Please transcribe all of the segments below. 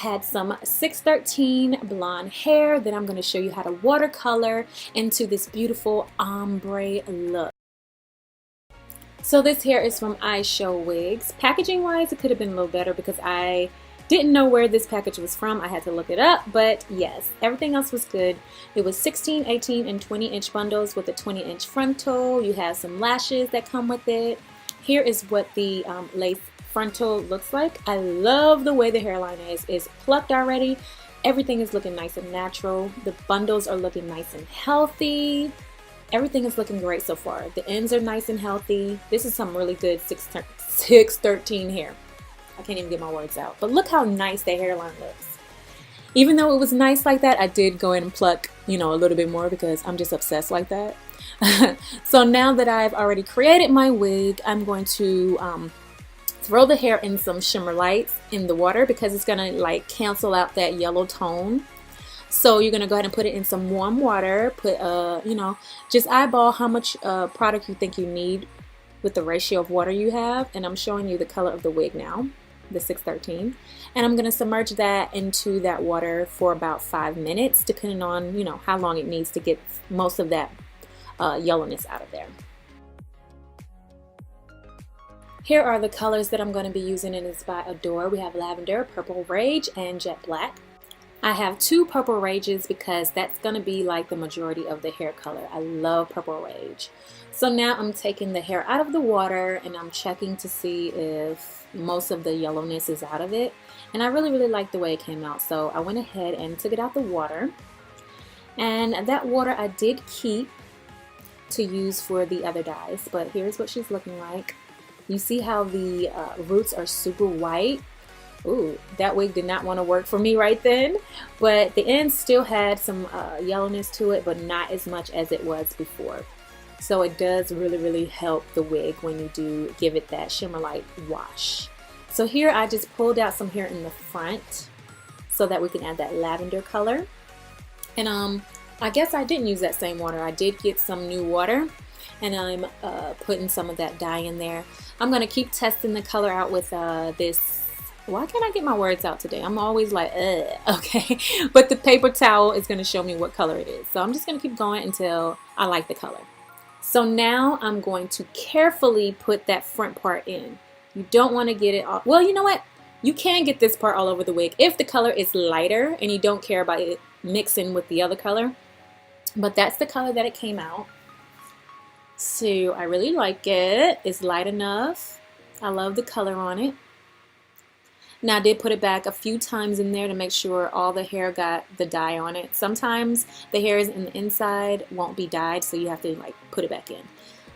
had some 613 blonde hair. Then I'm going to show you how to watercolor into this beautiful ombre look. So this hair is from Ishow wigs. Packaging wise, it could have been a little better because I didn't know where this package was from. I had to look it up, but yes, everything else was good. It was 16, 18, and 20-inch bundles with a 20-inch frontal. You have some lashes that come with it. Here is what the lace frontal looks like. I love the way the hairline is. It's plucked already. Everything is looking nice and natural. The bundles are looking nice and healthy. Everything is looking great so far. The ends are nice and healthy. This is some really good 613 hair. I can't even get my words out. But look how nice the hairline looks. Even though it was nice like that, I did go in and pluck, a little bit more because I'm just obsessed like that. So now that I've already created my wig, I'm going to throw the hair in some shimmer lights in the water because it's going to cancel out that yellow tone. So you're going to go ahead and put it in some warm water. Put, just eyeball how much product you think you need with the ratio of water you have. And I'm showing you the color of the wig now, the 613. And I'm going to submerge that into that water for about 5 minutes, depending on, how long it needs to get most of that yellowness out of there. Here are the colors that I'm going to be using, and it's by Adore. We have Lavender, Purple Rage, and Jet Black. I have 2 Purple Rages because that's going to be like the majority of the hair color. I love Purple Rage. So now I'm taking the hair out of the water and I'm checking to see if most of the yellowness is out of it. And I really like the way it came out. So I went ahead and took it out the water. And that water I did keep to use for the other dyes. But here's what she's looking like. You see how the roots are super white? Ooh, that wig did not want to work for me right then, but the ends still had some yellowness to it, but not as much as it was before. So it does really help the wig when you do give it that shimmer light wash. So here I just pulled out some hair in the front so that we can add that lavender color. And I guess I didn't use that same water. I did get some new water, and I'm putting some of that dye in there. I'm going to keep testing the color out with this. Why can't I get my words out today? I'm always like, okay. But the paper towel is going to show me what color it is. So I'm just going to keep going until I like the color. So now I'm going to carefully put that front part in. You don't want to get it all. Well, you know what? You can get this part all over the wig if the color is lighter and you don't care about it mixing with the other color. But that's the color that it came out. So I really like it. It's light enough. I love the color on it. Now I did put it back a few times in there to make sure all the hair got the dye on it. Sometimes the hairs in the inside won't be dyed, so you have to put it back in.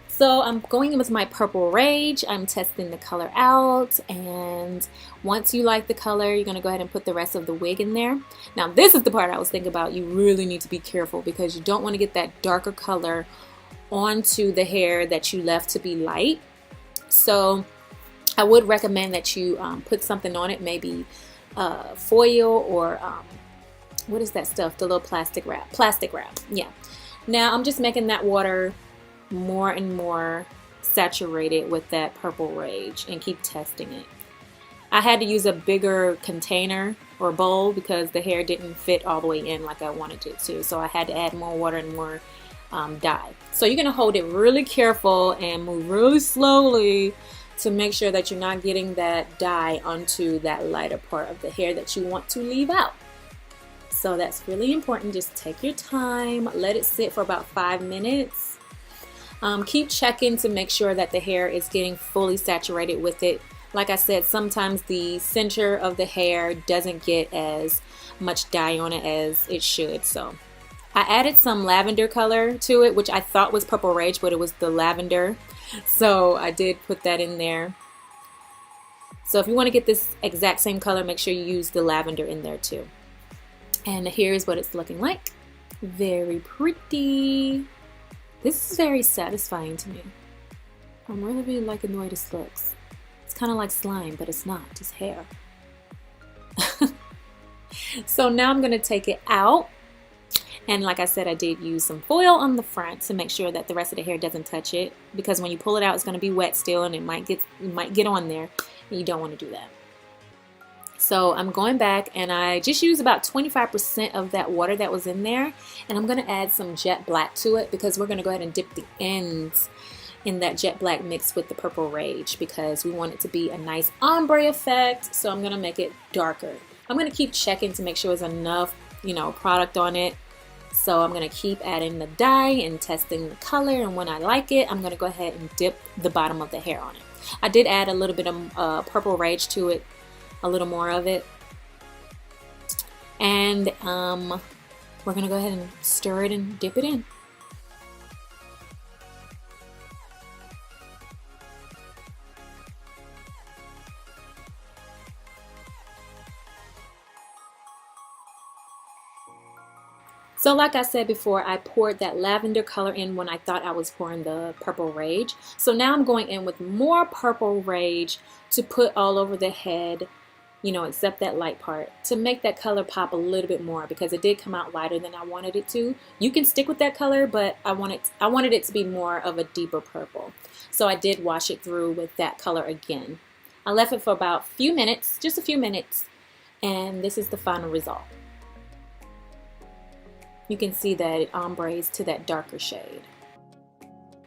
So I'm going in with my Purple Rage. I'm testing the color out, and once you like the color, you're going to go ahead and put the rest of the wig in there. Now this is the part I was thinking about. You really need to be careful because you don't want to get that darker color onto the hair that you left to be light. So I would recommend that you put something on it, maybe foil or what is that stuff? The little plastic wrap. Plastic wrap, yeah. Now I'm just making that water more and more saturated with that Purple Rage and keep testing it. I had to use a bigger container or bowl because the hair didn't fit all the way in like I wanted it to. So I had to add more water and more dye. So you're going to hold it really careful and move really slowly to make sure that you're not getting that dye onto that lighter part of the hair that you want to leave out. So that's really important. Just take your time, let it sit for about 5 minutes. Keep checking to make sure that the hair is getting fully saturated with it. Like I said, sometimes the center of the hair doesn't get as much dye on it as it should. So I added some lavender color to it, which I thought was Purple Rage, but it was the lavender. So I did put that in there. So if you want to get this exact same color, make sure you use the lavender in there too. And here's what it's looking like. Very pretty. This is very satisfying to me. I'm really liking the way this looks. It's kind of like slime, but it's not, it's hair. So now I'm going to take it out. And like I said, I did use some foil on the front to make sure that the rest of the hair doesn't touch it, because when you pull it out, it's going to be wet still and it might get on there, and you don't want to do that. So I'm going back and I just used about 25% of that water that was in there, and I'm going to add some jet black to it because we're going to go ahead and dip the ends in that jet black mixed with the Purple Rage because we want it to be a nice ombre effect. So I'm going to make it darker. I'm going to keep checking to make sure there's enough, product on it. So I'm going to keep adding the dye and testing the color, and when I like it, I'm going to go ahead and dip the bottom of the hair on it. I did add a little bit of Purple Rage to it, a little more of it, and we're going to go ahead and stir it and dip it in. So like I said before, I poured that lavender color in when I thought I was pouring the Purple Rage. So now I'm going in with more Purple Rage to put all over the head, except that light part, to make that color pop a little bit more because it did come out lighter than I wanted it to. You can stick with that color, but I wanted it to be more of a deeper purple. So I did wash it through with that color again. I left it for about a few minutes, just a few minutes, and this is the final result. You can see that it ombres to that darker shade.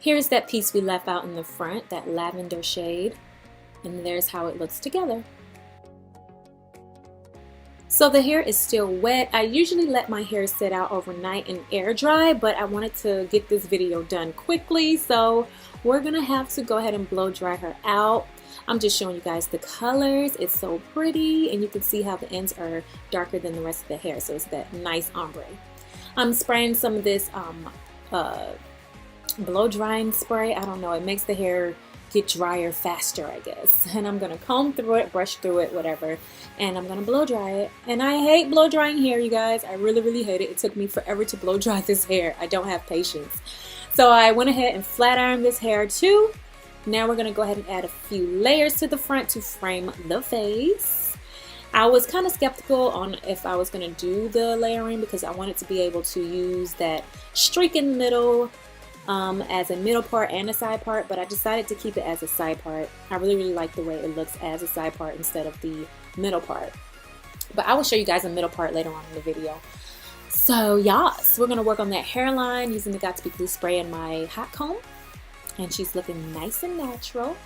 Here's that piece we left out in the front, that lavender shade, and there's how it looks together. So the hair is still wet. I usually let my hair sit out overnight and air dry, but I wanted to get this video done quickly, so we're gonna have to go ahead and blow dry her out. I'm just showing you guys the colors. It's so pretty, and you can see how the ends are darker than the rest of the hair, so it's that nice ombre. I'm spraying some of this blow drying spray. I don't know, it makes the hair get drier faster, I guess. And I'm gonna comb through it, brush through it, whatever, and I'm gonna blow dry it. And I hate blow drying hair, you guys. I really hate it. It took me forever to blow dry this hair. I don't have patience. So I went ahead and flat ironed this hair too. Now we're gonna go ahead and add a few layers to the front to frame the face. I was kind of skeptical on if I was going to do the layering because I wanted to be able to use that streak in the middle as a middle part and a side part, but I decided to keep it as a side part. I really like the way it looks as a side part instead of the middle part. But I will show you guys a middle part later on in the video. So yes, we're going to work on that hairline using the Got2b Glue spray and my hot comb. And she's looking nice and natural.